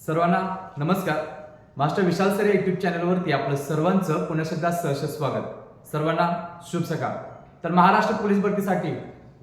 सर्वांना नमस्कार. मास्टर विशाल सर या यूट्यूब चॅनलवरती आपलं सर्वांचं पुन्हा एकदा सहर्ष स्वागत. सर्वांना शुभ सकाळ. तर महाराष्ट्र पोलीस भरतीसाठी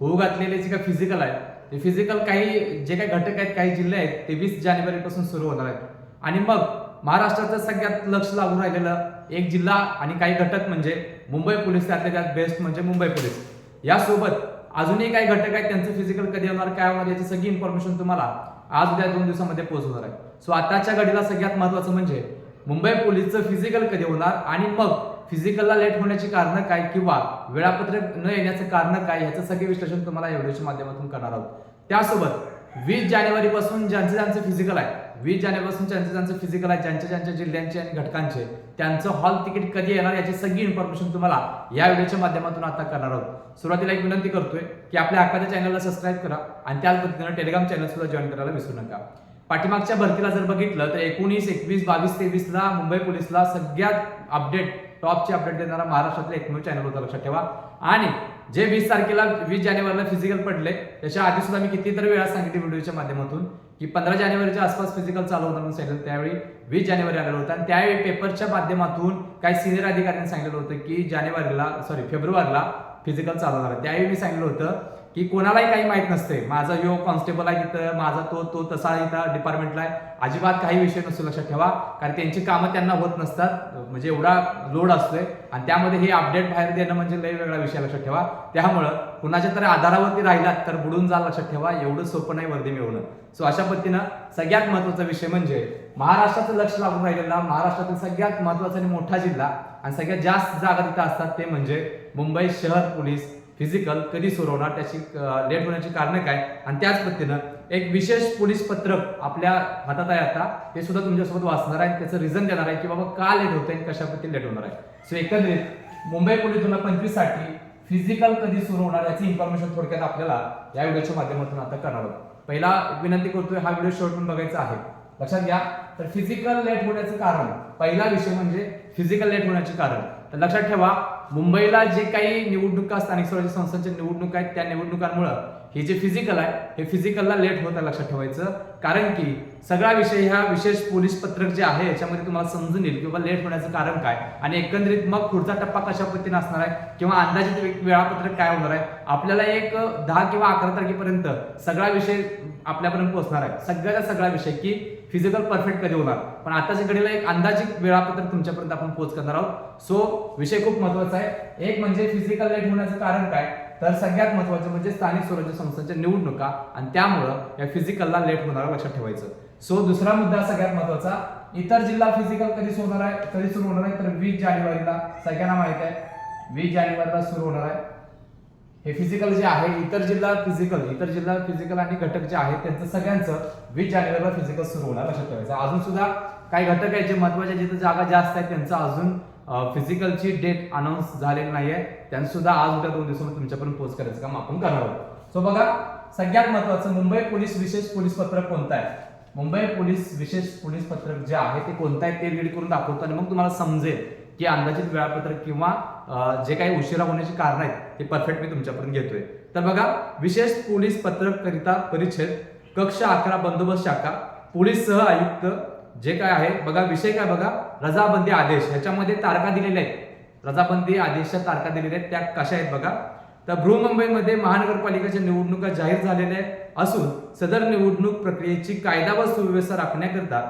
होऊ घातलेले जे काही फिजिकल आहे ते फिजिकल काही जे काही घटक आहेत काही जिल्हे आहेत ते 20 जानेवारीपासून सुरू होणार आहेत. आणि मग महाराष्ट्राचं सगळ्यात लक्ष लागून राहिलेलं एक जिल्हा आणि काही घटक म्हणजे मुंबई पोलीस, त्यातल्या त्यात बेस्ट म्हणजे मुंबई पोलीस. यासोबत अजूनही काही घटक आहेत त्यांचं फिजिकल कधी होणार, काय होणार याची सगळी इन्फॉर्मेशन तुम्हाला आज उद्या 2 दिवसामध्ये पोहोचवणार आहे. सो आताच्या घडीला सगळ्यात महत्त्वाचं म्हणजे मुंबई पोलीसचं फिजिकल कधी होणार आणि मग फिजिकलला लेट होण्याची कारणं काय किंवा वेळापत्रक न येण्याचं कारण काय याचं सगळे विश्लेषण तुम्हाला या व्हिडिओच्या माध्यमातून करणार आहोत. त्यासोबत 20 जानेवारीपासून ज्यांचं फिजिकल आहे, 20 जानेवारीपासून ज्यांचं फिजिकल आहे, ज्यांच्या जिल्ह्यांचे आणि घटकांचे त्यांचं हॉल तिकीट कधी येणार याची सगळी इन्फॉर्मेशन तुम्हाला या व्हिडिओच्या माध्यमातून आता करणार आहोत. सुरुवातीला एक विनंती करतोय की आपल्या हक्काच्या चॅनलला सबस्क्राईब करा आणि त्याच पद्धतीने टेलिग्राम चॅनल सुद्धा जॉईन करायला विसरू नका. पाठीमागच्या भरतीला जर बघितलं तर 19, 21, 22, 23 ला मुंबई पोलीसला सगळ्यात अपडेट टॉपची अपडेट देणारा महाराष्ट्रातला एकमेव चॅनल होता, लक्षात ठेवा. आणि जे 20 तारखेला 20 जानेवारीला फिजिकल पडले त्याच्या आधी सुद्धा मी कितीतरी वेळा सांगितले व्हिडिओच्या माध्यमातून की 15 जानेवारीच्या आसपास फिजिकल चालू होणार म्हणून सांगितलं. त्यावेळी 20 जानेवारी आलेलं होतं आणि त्यावेळी पेपरच्या माध्यमातून काही सिनियर अधिकाऱ्यांनी सांगितलं होतं की फेब्रुवारीला फिजिकल चालू होणार आहे. त्यावेळी मी सांगितलं होतं की कोणालाही काही माहित नसते, माझा यो कॉन्स्टेबल आहे तिथं, माझा तो तसा इथं डिपार्टमेंटला आहे, अजिबात काही विषय नसतो, लक्षात ठेवा. कारण त्यांची कामं त्यांना होत नसतात, म्हणजे एवढा लोड असतोय आणि त्यामध्ये हे अपडेट बाहेर देणं म्हणजे लय वेगळा विषय, लक्षात ठेवा. त्यामुळं कुणाच्या तरी आधारावरती राहिलात तर बुडून जा, लक्षात ठेवा. एवढं सोपं नाही वर्दी मिळवणं. सो अशा पद्धतीनं सगळ्यात महत्वाचा विषय म्हणजे महाराष्ट्राचं लक्ष लागून राहिलेला महाराष्ट्रातील सगळ्यात महत्वाचा आणि मोठा जिल्हा आणि सगळ्यात जास्त जागा तिथं असतात ते म्हणजे मुंबई शहर पोलीस फिजिकल कधी सुरू होणार, त्याची लेट होण्याची कारणं काय आणि त्याच पद्धतीनं एक विशेष पोलीस पत्रक आपल्या हातात आहे आता, ते सुद्धा तुमच्यासोबत वाचणार आहे, त्याचं रिझन देणार आहे की बाबा का लेट होत आहे, कशा पद्धतीने लेट होणार आहे. सो एकंदरीत मुंबई पोलीस 2025 साठी फिजिकल कधी सुरू होणार याची इन्फॉर्मेशन थोडक्यात आपल्याला या व्हिडिओच्या माध्यमातून आता करणार आहोत. पहिला विनंती करतोय हा व्हिडिओ शेवटून बघायचा आहे, लक्षात घ्या. तर फिजिकल लेट होण्याचं कारण, पहिला विषय म्हणजे फिजिकल लेट होण्याचे कारण. तर लक्षात ठेवा, मुंबईला जे काही निवडणुका स्थानिक स्वराज्य संस्थांच्या निवडणुका आहेत त्या निवडणुकांमुळे हे जे फिजिकल आहे हे फिजिकलला लेट होत आहे, लक्षात ठेवायचं. कारण की सगळा विषय ह्या विशेष पोलीस पत्रक जे आहे याच्यामध्ये तुम्हाला समजून येईल किंवा लेट होण्याचं कारण काय आणि एकंदरीत मग पुढचा टप्पा कशा पद्धतीने असणार आहे किंवा अंदाजित वेळापत्रक काय होणार आहे. आपल्याला एक 10 किंवा 11 तारखेपर्यंत सगळा विषय आपल्यापर्यंत पोहोचणार आहे, सगळा विषय की फिजिकल परफेक्ट कधी होणार. पण आताच्या घडीला एक अंदाजित वेळापत्रक तुमच्यापर्यंत आपण पोहोच करणार आहोत. सो विषय खूप महत्वाचा आहे. एक म्हणजे फिजिकल लेट होण्याचं कारण काय, तर सगळ्यात महत्वाचं म्हणजे स्थानिक स्वराज्य संस्थांच्या निवडणुका आणि त्यामुळं या फिजिकलला लेट होणार, लक्षात ठेवायचं. सो दुसरा मुद्दा सगळ्यात महत्वाचा, इतर जिल्हा फिजिकल कधी सुरू होणार आहे तर 20 जानेवारीला सगळ्यांना माहित आहे 20 जानेवारीला सुरू होणार आहे. हे फिजिकल जे आहे इतर जिल्हा फिजिकल आणि घटक जे आहेत त्यांचं सगळ्यांचं 20 जानेवारीला फिजिकल सुरू होणार, लक्षात ठेवायचं. अजून सुद्धा काही घटक आहेत जे महत्वाचे, जिथे जागा जास्त आहेत त्यांचं अजून फिजिकलची डेट अनाऊन्स झालेली नाहीये, त्यांचं सुद्धा आज उद्या 2 दिवसामध्ये तुमच्यापर्यंत पोहोच करायचं काम आपण करणार आहोत. सो बघा, सगळ्यात महत्वाचं मुंबई पोलीस विशेष पोलीस पत्रक कोणतं आहे, मुंबई पोलीस विशेष पोलीस पत्रक जे आहे ते कोणतं आहे ते रीड करून दाखवतो आणि मग तुम्हाला समजेल की अंदाजित वेळापत्रक किंवा जे काही उशिरा होण्याची कारण आहेत ते परफेक्ट मी तुमच्यापर्यंत घेतोय. तर बघा, विशेष पोलीस पत्रक करिता परिच्छेद कक्ष 11 बंदोबस्त शाखा पोलीस सह आयुक्त जे काय आहे बघा, विषय काय बघा, रजाबंदी आदेश. ह्याच्यामध्ये तारखा दिलेल्या आहेत, रजाबंदी आदेशच्या तारखा दिलेल्या आहेत, त्या कशा आहेत बघा. तर बृहन्मुंबईमध्ये महानगरपालिकेच्या निवडणुका जाहीर झालेल्या असून सदर निवडणूक प्रक्रियेची कायदा व सुव्यवस्था राखण्याकरता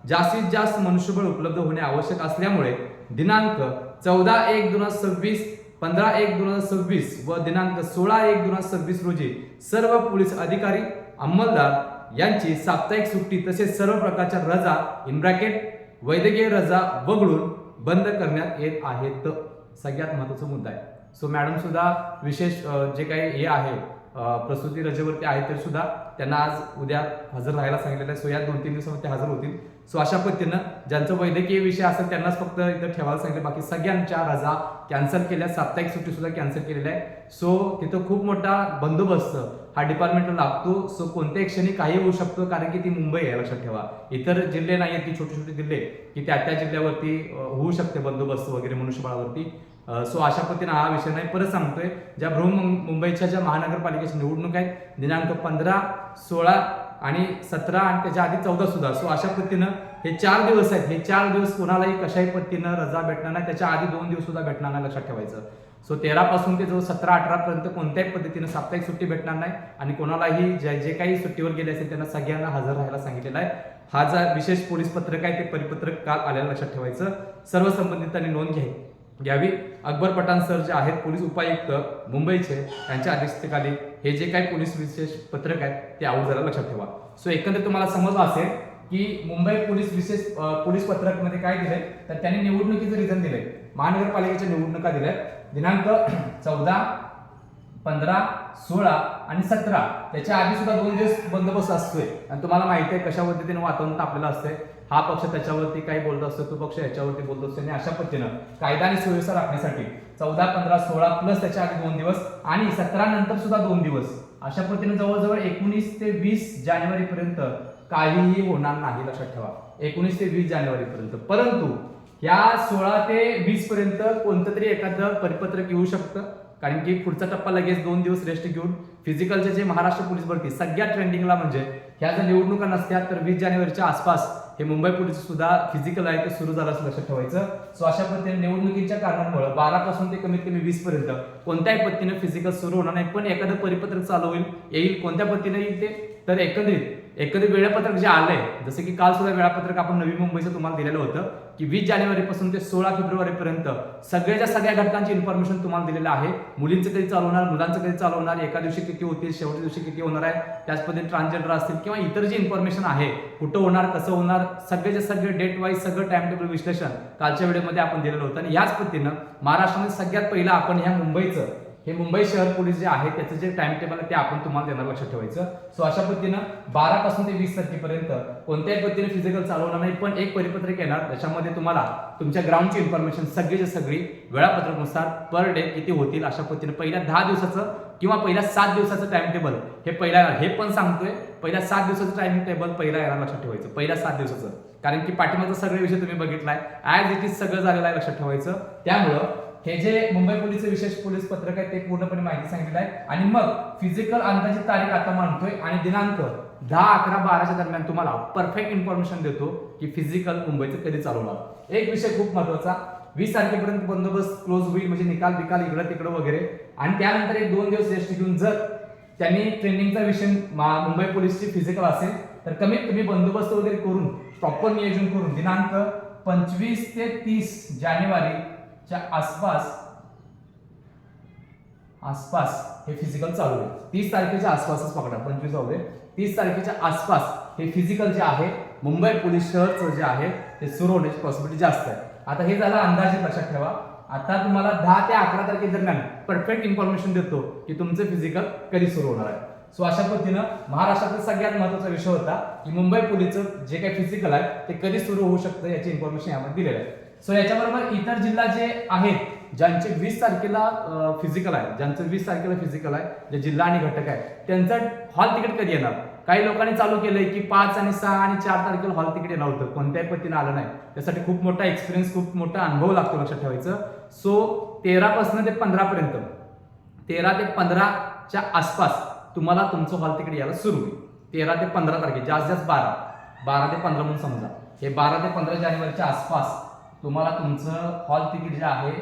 जास्तीत जास्त मनुष्यबळ उपलब्ध होणे आवश्यक असल्यामुळे दिनांक 14/1/2026, 15/1/2026 व दिनांक 16/1/2026 रोजी सर्व पोलीस अधिकारी अंमलदार यांची साप्ताहिक सुट्टी तसेच सर्व प्रकारच्या रजा वैद्यकीय रजा वगळून बंद करण्यात येत आहेत. सगळ्यात महत्वाचा मुद्दा आहे. सो मॅडम सुद्धा विशेष जे काही हे आहे प्रसूती रजेवरती आहे तर सुद्धा त्यांना आज उद्या हजर राहायला सांगितलेलं आहे. सो या 2-3 दिवसामध्ये हजर होतील. सो अशा पद्धतीनं ज्यांचं वैद्यकीय विषय असेल त्यांनाच फक्त इथं ठेवायला सांगितलं, बाकी सगळ्यांच्या रजा कॅन्सल केल्या, साप्ताहिक सुट्टी सुद्धा कॅन्सल केलेल्या आहे. सो तिथं खूप मोठा बंदोबस्त हा डिपार्टमेंटला लागतो. सो कोणत्याही क्षणी काही होऊ शकतो, कारण की ती मुंबई आहे, लक्षात ठेवा. इतर जिल्हे नाही आहेत, ती छोटे जिल्हे की त्या जिल्ह्यावरती होऊ शकते बंदोबस्त वगैरे मनुष्यबळावरती. सो अशा पद्धतीने हा विषय नाही. परत सांगतोय, ज्या बृहन्मुंबईच्या ज्या महानगरपालिकेच्या निवडणूक आहेत दिनांक 15, 16 आणि 17 आणि त्याच्या आधी 14 सुद्धा. सो अशा पद्धतीनं हे 4 दिवस आहेत. हे 4 दिवस कोणालाही कशाही पद्धतीनं रजा भेटणार नाही, त्याच्या आधी 2 दिवस सुद्धा भेटणार नाही, लक्षात ठेवायचं. सो 13 पासून ते जो 17-18 पर्यंत कोणत्याही पद्धतीनं साप्ताहिक सुट्टी भेटणार नाही आणि कोणालाही जे काही सुट्टीवर गेले असेल त्यांना सगळ्यांना हजर राहायला सांगितलेलं आहे. हा जो विशेष पोलीस पत्रक आहे ते परिपत्रक काल आलेलं लक्षात ठेवायचं. सर्व संबंधितांनी नोंद घ्यावी. अकबर पठाण सर जे आहेत पोलीस उपायुक्त मुंबईचे, त्यांच्या अध्यक्षतेखाली हे जे काही पोलीस विशेष पत्रक आहे ते आऊट झालं, लक्षात ठेवा. सो एकंदरीत तुम्हाला समजलं असेल की मुंबई पोलीस विशेष पोलीस पत्रक मध्ये काय दिलंय, तर त्यांनी निवडणुकीचं रिझन दिलंय. महानगरपालिकेच्या निवडणुका दिल्या दिनांक 14, 15, 16 आणि 17. त्याच्या आधी सुद्धा 2 दिवस बंदोबस्त असतोय आणि तुम्हाला माहिती आहे कशा पद्धतीने वातावरण तापलेलं असतंय. हा पक्ष त्याच्यावरती काही बोलत असतो, तो पक्ष याच्यावरती बोलत असतो आणि अशा पद्धतीनं कायदा आणि सुव्यवस्था राखण्यासाठी 14, 15, 16 प्लस त्याच्या आधी 2 दिवस आणि 17 नंतर सुद्धा 2 दिवस, अशा पद्धतीने जवळजवळ 19 ते 20 जानेवारी पर्यंत काहीही होणार नाही, लक्षात ठेवा. 19 ते 20 जानेवारी पर्यंत. परंतु या 16 ते 20 पर्यंत कोणतं तरी एखादं परिपत्रक येऊ शकतं, कारण की पुढचा टप्पा लगेच 2 दिवस रेस्ट घेऊन फिजिकलचे जे महाराष्ट्र पोलीस भरती सगळ्यात ट्रेंडिंगला, म्हणजे ह्या जर निवडणुका नसत्या तर 20 जानेवारीच्या आसपास हे मुंबई पोलीस सुद्धा फिजिकल आहे ते सुरू झालं असं लक्षात ठेवायचं. सो अशा पद्धतीने निवडणुकीच्या कारणामुळे 12 पासून ते कमीत कमी 20 पर्यंत कोणत्याही पद्धतीने फिजिकल सुरू होणार नाही. पण एखादं परिपत्रक चालू येईल कोणत्या पद्धतीने येईल ते, तर एकंदरीत वेळापत्रक जे आलंय, जसं की काल सुद्धा वेळापत्रक आपण नवी मुंबईचं तुम्हाला दिलेलं होतं की 20 जानेवारी पासून ते 16 फेब्रुवारी पर्यंत सगळ्याच्या सगळ्या घटकांची इन्फॉर्मेशन तुम्हाला दिलेलं आहे. मुलींचं कधी चालू होणार, मुलांचं कधी चालू होणार, एका दिवशी किती होतील, शेवटच्या दिवशी किती होणार आहे, त्याच पद्धतीने ट्रान्सजेंडर असतील किंवा इतर जी इन्फॉर्मेशन आहे, कुठं होणार, कसं होणार, सगळेचे सगळे डेट वाईज सगळं टाइम टेबल विश्लेषण कालच्या व्हिडिओमध्ये आपण दिलेलं होतं. आणि याच पद्धतीनं महाराष्ट्रामध्ये सगळ्यात पहिलं आपण ह्या मुंबईचं हे मुंबई शहर पोलीस जे आहे त्याचं जे टाइम टेबल आहे ते आपण तुम्हाला देणार, लक्षात ठेवायचं. सो अशा पद्धतीनं 12 पासून ते 20 तारखेपर्यंत कोणत्याही पद्धतीने फिजिकल चालवणार नाही, पण एक परिपत्रक येणार त्याच्यामध्ये तुम्हाला तुमच्या ग्राउंडची इन्फॉर्मेशन सगळीच्या सगळी वेळापत्रकनुसार पर डे किती होतील अशा पद्धतीने पहिल्या 10 दिवसाचं किंवा पहिल्या 7 दिवसाचं टाइम टेबल हे पहिला, हे पण सांगतोय पहिल्या 7 दिवसाचं टाइम टेबल पहिला येणार, लक्षात ठेवायचं. पहिल्या 7 दिवसाचं, कारण की पाठीमागचा सगळे विषय तुम्ही बघितलाय, ऍज इट इज सगळं झालेलं आहे, लक्षात ठेवायचं. त्यामुळं हे जे मुंबई पोलीसचे विशेष पोलीस पत्रक आहे ते पूर्णपणे माहिती सांगितलं आहे. आणि मग फिजिकल अंदाजित तारीख आता मानतोय आणि दिनांक 10, 11, 12च्या दरम्यान तुम्हाला परफेक्ट इन्फॉर्मेशन देतो की फिजिकल मुंबईचं कधी चालू होणार. एक विषय खूप महत्वाचा, 20 तारखेपर्यंत बंदोबस्त क्लोज होईल, म्हणजे निकाल इकडं तिकडं वगैरे, आणि त्यानंतर 1-2 दिवस रेस्ट घेऊन जर त्यांनी ट्रेनिंगचा विषय मुंबई पोलीसची फिजिकल असेल तर कमीत कमी बंदोबस्त वगैरे करून प्रॉपर नियोजन करून दिनांक 25 ते 30 जानेवारीच्या आसपास हे फिजिकल चालू आहे. 30 तारखेच्या आसपासच पकडा, 25 जाऊ दे, 30 तारखेच्या आसपास हे फिजिकल जे आहे मुंबई पोलीस शहरचं जे आहे ते सुरू होण्याची पॉसिबिलिटी जास्त आहे. आता हे झालं अंदाजे, लक्षात ठेवा. आता तुम्हाला 10 ते 11 तारखेदरम्यान परफेक्ट इन्फॉर्मेशन देतो की तुमचं फिजिकल कधी सुरू होणार आहे. सो अशा पद्धतीनं महाराष्ट्रातील सगळ्यात महत्वाचा विषय होता की मुंबई पोलीसचं जे काही फिजिकल आहे ते कधी सुरू होऊ शकतं याची इन्फॉर्मेशन यामध्ये दिलेलं आहे. सो याच्याबरोबर इतर जिल्हा जे आहेत ज्यांचे 20 तारखेला फिजिकल आहे, ज्यांचं 20 तारखेला फिजिकल आहे, जे जिल्हा आणि घटक आहे त्यांचं हॉल तिकीट कधी येणार. काही लोकांनी चालू केलंय की 5 आणि 6 आणि 4 तारखेला हॉल तिकीट येणार होतं, कोणत्याही पद्धतीने आलं नाही. त्यासाठी खूप मोठा एक्सपिरियन्स, खूप मोठा अनुभव लागतो, लक्षात ठेवायचं. सो 13 पासून ते 15 पर्यंत, 13 ते 15च्या आसपास तुम्हाला तुमचं हॉल तिकीट यायला सुरू होईल. 13 ते 15 तारखे, जास्त 12 ते 15 म्हणून समजा, हे 12 ते 15 जानेवारीच्या आसपास तुम्हाला तुमचं हॉल तिकीट जे आहे,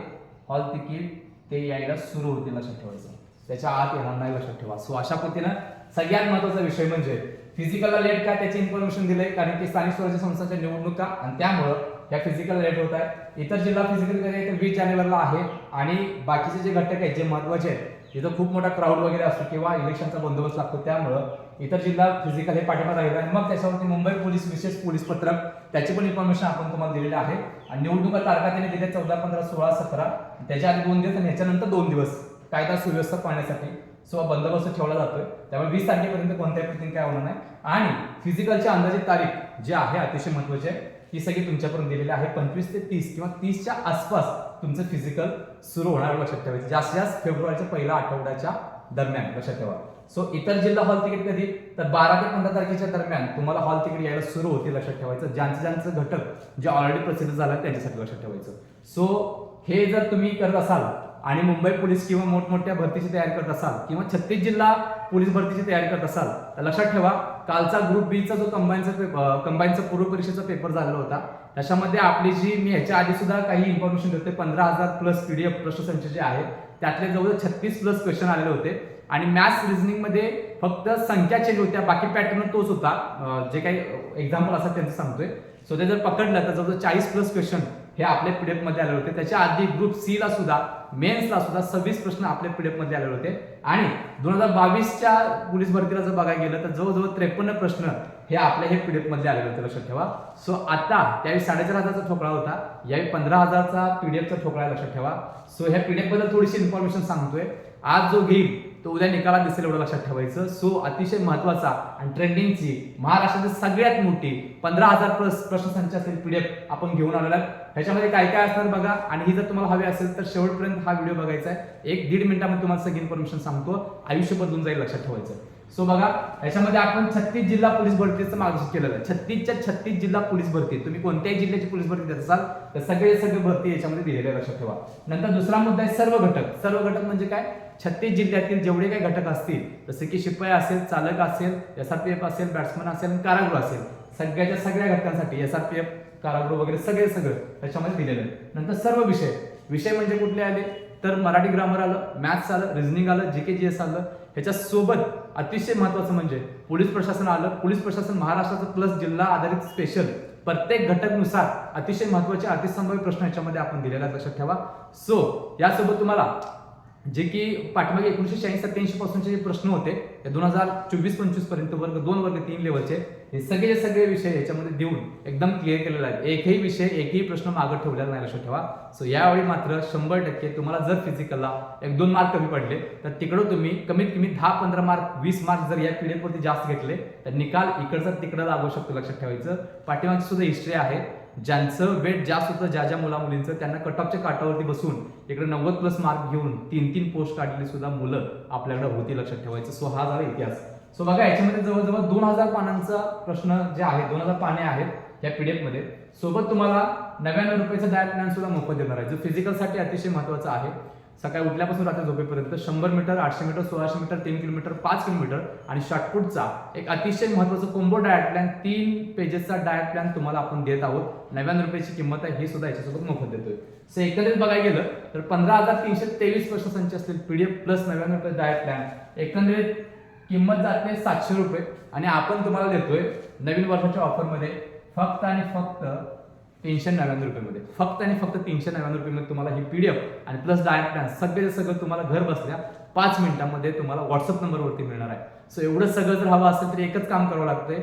हॉल तिकीट ते यायला सुरू होतील, लक्षात ठेवायचं. त्याच्या आत येणार नाही, लक्षात ठेवा. सो अशा पद्धतीनं सगळ्यात महत्वाचा विषय म्हणजे फिजिकलला लेट का, त्याची इन्फॉर्मेशन दिले, कारण की स्थानिक स्वराज्य संस्थांच्या निवडणुका आणि त्यामुळं या फिजिकल लेट होत आहे. इतर जिल्हा फिजिकल कधी तर 20 जानेवारीला आहे आणि बाकीचे जे घटक आहेत जे महत्वाचे आहेत तिथं खूप मोठा क्राऊड वगैरे असतो किंवा इलेक्शनचा बंदोबस्त लागतो, त्यामुळं इतर जिल्हा फिजिकल हे पाठिंबा राहिला. आणि मग त्याच्यावरती मुंबई पोलीस विशेष पोलीस पत्रक त्याची पण इन्फॉर्मेशन आपण तुम्हाला दिलेली आहे. आणि निवडणुका तारखा त्याने दिल्या 14, 15, 16, 17, त्याच्या आधी 2 दिवस आणि ह्याच्यानंतर 2 दिवस कायदा सुव्यवस्था पाहण्यासाठी सो बंदोबस्त ठेवला जातोय. त्यामुळे 20 तारखेपर्यंत कोणत्याही पद्धतीने काय होणार नाही. आणि फिजिकलच्या अंदाजित तारीख जी आहे अतिशय महत्वाची आहे, ही सगळी तुमच्यापर्यंत दिलेली आहे. 25 ते 30 किंवा 30च्या आसपास तुमचं फिजिकल सुरू होणार, लक्षात ठेवायचं. जास्तीत जास्त फेब्रुवारीच्या पहिल्या आठवड्याच्या दरम्यान, लक्षात ठेवा. सो इतर जिल्हा हॉल तिकीट कधी तर 12 ते 15 तारखेच्या दरम्यान तुम्हाला हॉल तिकीट यायला सुरू होते, लक्षात ठेवायचं. ज्यांचं घटक जे ऑलरेडी प्रसिद्ध झालं त्यांच्यासाठी लक्षात ठेवायचं. सो हे जर तुम्ही करत असाल आणि मुंबई पोलीस किंवा मोठमोठ्या भरतीची तयारी करत असाल किंवा 36 जिल्हा पोलीस भरतीची तयारी करत असाल तर लक्षात ठेवा, कालचा ग्रुप बीचा जो कंबाईनचा पूर्व परीक्षेचा पेपर झालेला होता, त्याच्यामध्ये आपली जी मी ह्याच्या आधी सुद्धा काही इन्फॉर्मेशन देते, 15,000 प्लस पीडीएफ प्रश्नसंच जे आहे त्यातले जवळ 36 प्लस क्वेश्चन आलेले होते आणि मॅथ्स रिझनिंग मध्ये फक्त संख्या चेंज होत्या, बाकी पॅटर्न तोच होता. जे काही एक्झाम्पल असतात त्यांचं सांगतोय. सो ते जर पकडलं तर जवळ 40 प्लस क्वेश्चन हे आपल्या पीडीएफ मध्ये आले होते. त्याच्या आधी ग्रुप सी ला सुद्धा, मेन्सला सुद्धा 26 प्रश्न आपल्या पीडीएफ मध्ये आले होते आणि 2022च्या पोलीस भरतीला जर बघायला गेलं तर जवळजवळ 53 प्रश्न हे आपल्या हे पीडीएफ मध्ये आलेले होते, लक्षात ठेवा. सो आता त्यावेळी 4,500चा ठोकळा होता, यावेळी 15,000चा पीडीएफचा ठोकळा आहे, लक्षात ठेवा. सो ह्या पीडीएफ बद्दल थोडीशी इन्फॉर्मेशन सांगतोय. आज जो घेईल तो उद्या निकालात दिसेल एवढं लक्षात ठेवायचं. सो अतिशय महत्वाचा आणि ट्रेंडिंगची महाराष्ट्राची सगळ्यात मोठी 15,000 प्लस प्रश्नसंच असेल पीडीएफ आपण घेऊन आलेला आहे. ह्याच्यामध्ये काय काय असणार बघा, आणि ही जर तुम्हाला हवी असेल तर शेवटपर्यंत हा व्हिडिओ बघायचा आहे. 1-1.5 मिनिटामध्ये तुम्हाला सगळी इन्फॉर्मेशन सांगतो, आयुष्य बदलून जाईल, लक्षात ठेवायचं. सो बघा, याच्यामध्ये आपण 36 जिल्हा पोलीस भरतीचं मार्गदर्शन केलेलं आहे. 36च्या 36 जिल्हा पोलीस भरती, तुम्ही कोणत्याही जिल्ह्याची पोलीस भरती देत असाल तर सगळे भरती याच्यामध्ये दिलेले आहे, लक्षात ठेवा. नंतर दुसरा मुद्दा आहे सर्व घटक. सर्व घटक म्हणजे काय, 36 जिल्ह्यातील जेवढे काही घटक असतील, जसे की शिपाई असेल, चालक असेल, एसआरपीएफ असेल, बॅट्समन असेल, कारागृह असेल, सगळ्याच्या सगळ्या घटकांसाठी एसआरपीएफ, कारागृह वगैरे सगळं त्याच्यामध्ये दिलेलं आहे. नंतर सर्व विषय म्हणजे कुठले आले तर मराठी ग्रामर आलं, मॅथ्स आलं, रिझनिंग आलं, जीके जीएस आलं. ह्याच्या सोबत अतिशय महत्वाचं म्हणजे पोलीस प्रशासन आलं. पोलीस प्रशासन महाराष्ट्राचं प्लस जिल्हा आधारित स्पेशल प्रत्येक घटकनुसार अतिशय महत्वाचे अतिसंभाव्य प्रश्न याच्यामध्ये आपण दिलेला, लक्षात ठेवा. सो यासोबत तुम्हाला जे की पाठीमागे 1986-87 पासूनचे जे प्रश्न होते ते 2024-25 पर्यंत वर्ग 2 वर्ग 3 लेवलचे हे सगळे विषय याच्यामध्ये देऊन एकदम क्लिअर केलेला आहे. एकही प्रश्न मागे ठेवलेला नाही, लक्षात ठेवा. सो यावेळी मात्र 100% तुम्हाला जर फिजिकलला 1-2 मार्क कमी पडले तर तिकडं तुम्ही कमीत कमी 10-15 मार्क 20 मार्क जर या पीडीएफ वरती जास्त घेतले तर निकाल इकडचा तिकडं लागू शकतो, लक्षात ठेवायचं. पाठीमागची सुद्धा हिस्ट्री आहे. ज्यांचं वेट जास्त होतं, ज्या मुलामुलींचं, त्यांना कट ऑफच्या काठावरती बसून इकडे 90 प्लस मार्क घेऊन 3-3 पोस्ट काढलेली सुद्धा मुलं आपल्याकडे होती, लक्षात ठेवायचं. सो हा झाला इतिहास. सो बघा, याच्यामध्ये जवळजवळ 2,000 पानांचा प्रश्न जे आहे, 2,000 पाने आहेत या पीडीएफ मध्ये. सोबत तुम्हाला 99 रुपयाचं डायट प्लॅन सुद्धा मोफत देणार आहे, जो फिजिकलसाठी अतिशय महत्वाचा आहे. सकाळी उठल्यापासून रात्री झोपेपर्यंत 100 metre, 800 metre, 1600 metre, 3 kilometre, 5 kilometre आणि शॉर्टपुटचा एक अतिशय महत्वाचा कोंबो डायट प्लॅन, 3 पेजेसचा डायट प्लॅन तुम्हाला आपण देत आहोत. 99 रुपयाची किंमत आहे, ही सुद्धा याच्यासोबत मोफत देतोय. सो एकंदरीत बघायला गेलं तर 15,323 प्रश्नसंच असतील पीडीएफ प्लस 99 रुपये डायट प्लॅन. एकंदरीत किंमत जाते 700 रुपये आणि आपण तुम्हाला देतोय नवीन वर्षाच्या ऑफरमध्ये फक्त आणि फक्त 399 रुपयामध्ये. फक्त आणि फक्त 399 रुपयामध्ये तुम्हाला ही पीडीएफ आणि प्लस डायट प्लॅन सगळं तुम्हाला घर बसल्या 5 मिनिटांमध्ये तुम्हाला व्हॉट्सअप नंबरवरती मिळणार आहे. सो एवढं सगळं जर हवं असेल तर एकच काम करावं लागतंय.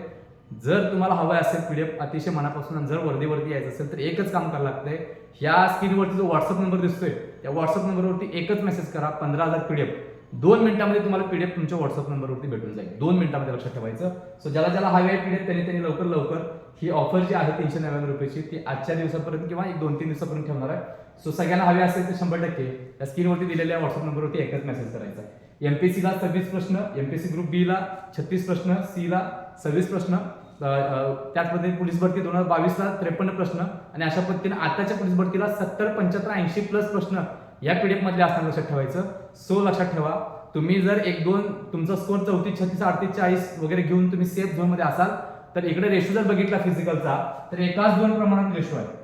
जर तुम्हाला हवं असेल पीडीएफ अतिशय मनापासून, जर वर्दीवरती यायचं असेल तर एकच काम करावं लागतंय. ह्या स्क्रीनवरती जो व्हॉट्सअप नंबर दिसतोय त्या व्हॉट्सअप नंबरवरती एकच मेसेज करा, 15,000 पीडीएफ. 2 मिनिटांमध्ये तुम्हाला पीडीएफ तुमच्या व्हॉट्सअप नंबरवरती भेटून जाईल. 2 मिनिटांमध्ये, लक्षात ठेवायचं. सो ज्याला हवी आहे पीडीएफ त्यांनी लवकर ही ऑफर जी आहे 399 रुपयाची ती आजच्या दिवसापर्यंत किंवा 1-2-3 दिवसापर्यंत ठेवणार आहे. सो सगळ्यांना हवी असेल तर 100% या स्क्रीनवरती दिलेल्या व्हॉट्सअप नंबरवरती एकच मेसेज करायचा. एमपीसीला 26 प्रश्न, एमपीसी ग्रुप बी ला 36 प्रश्न, सी ला 26 प्रश्न, त्याच पद्धतीने पोलीस भरती 2022ला 53 प्रश्न आणि अशा पद्धतीने आताच्या पोलीस भरतीला 70, 75, 80 प्लस प्रश्न या पीडीएफ मध्ये असताना, लक्षात ठेवायचं. सो लक्षात ठेवा, तुम्ही जर 1-2 तुमचा स्कोर 34, 36, 38, 40 वगैरे घेऊन तुम्ही सेफ झोन मध्ये असाल तर इकडे रेशो जर बघितला फिजिकलचा तर एकाच 2 प्रमाणात रेशो आहे.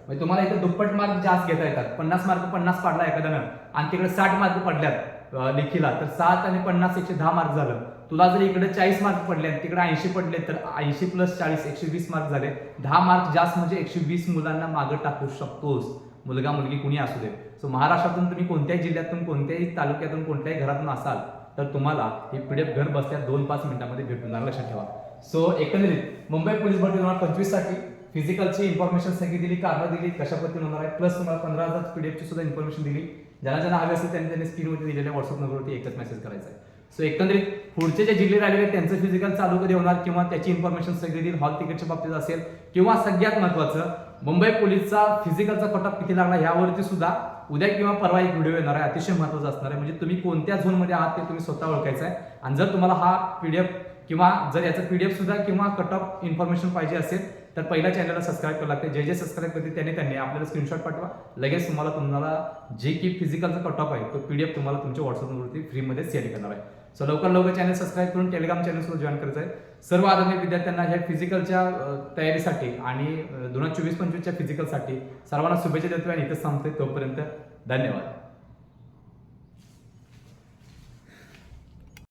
म्हणजे तुम्हाला इथे दुप्पट मार्क जास्त घेता येतात. 50 मार्क 50 पाडला एखाद्यानं आणि तिकडे 60 मार्क पडल्यात लेखीला तर 7 आणि 50 110 मार्क झालं. तुला जर इकडे 40 मार्क पडले आणि तिकडे 80 पडले तर 80 प्लस 40 120 मार्क झाले. 10 मार्क जास्त म्हणजे 120 मुलांना मागे टाकू शकतोस, मुलगा मुलगी कुणी असू दे. सो महाराष्ट्रातून तुम्ही कोणत्याही जिल्ह्यातून, कोणत्याही तालुक्यातून, कोणत्याही घरातून असाल तर तुम्हाला ही पीडीएफ घर बसल्या 2-5 मिनिटांमध्ये भेटून जाणार, लक्षात ठेवा. सो एकंदरीत मुंबई पोलीस भरती 2025 साठी फिजिकलची इन्फॉर्मेशन सगळी दिली, कारणं दिली, कशा पद्धतीने होणार आहे, प्लस तुम्हाला 15,000 पीडीएफची सुद्धा इन्फॉर्मेशन दिली. ज्यांना हवी असेल त्यांनी स्क्रीनवरती दिलेल्या व्हॉट्सअप नंबरवरती एकच मेसेज करायचा आहे. सो एकंदरीत पुढचे जे जिल्हे राहिलेले त्यांचं फिजिकल चालू कधी होणार किंवा त्याची इन्फॉर्मेशन सगळी दिली, हॉल तिकीटच्या बाबतीत असेल किंवा सगळ्यात महत्वाचं मुंबई पोलीसचा फिजिकलचा कट ऑफ किती लागला यावरती सुद्धा उद्या किंवा परवा एक व्हिडिओ येणार आहे, अतिशय महत्वाचा असणार आहे. म्हणजे तुम्ही कोणत्या झोनमध्ये आहात ते तुम्ही स्वतः ओळखायचं आहे. आणि जर तुम्हाला हा पीडीएफ किंवा जर याचं पीडीएफ सुद्धा किंवा कट ऑफ इन्फॉर्मेशन पाहिजे असेल तर पहिल्या चॅनलला सबस्क्राईब करावं लागते. जे सबस्क्राईब करते त्यांनी आपल्याला स्क्रीनशॉट पाठवा. लगेच तुम्हाला जे की फिजिकलचा कट ऑफ आहे तो PDF तुम्हाला तुमच्या व्हॉट्सअपवरती फ्रीमध्ये शेअर करणार आहे. सो लवकर चॅनल सबस्क्राईब करून टेलिग्राम चॅनलसोबत जॉईन करायचं आहे. सर्व आदरणीय विद्यार्थ्यांना ह्या फिजिकलच्या तयारीसाठी आणि 2024-25च्या फिजिकलसाठी सर्वांना शुभेच्छा देतोय आणि इथंच थांबतोय. तोपर्यंत धन्यवाद.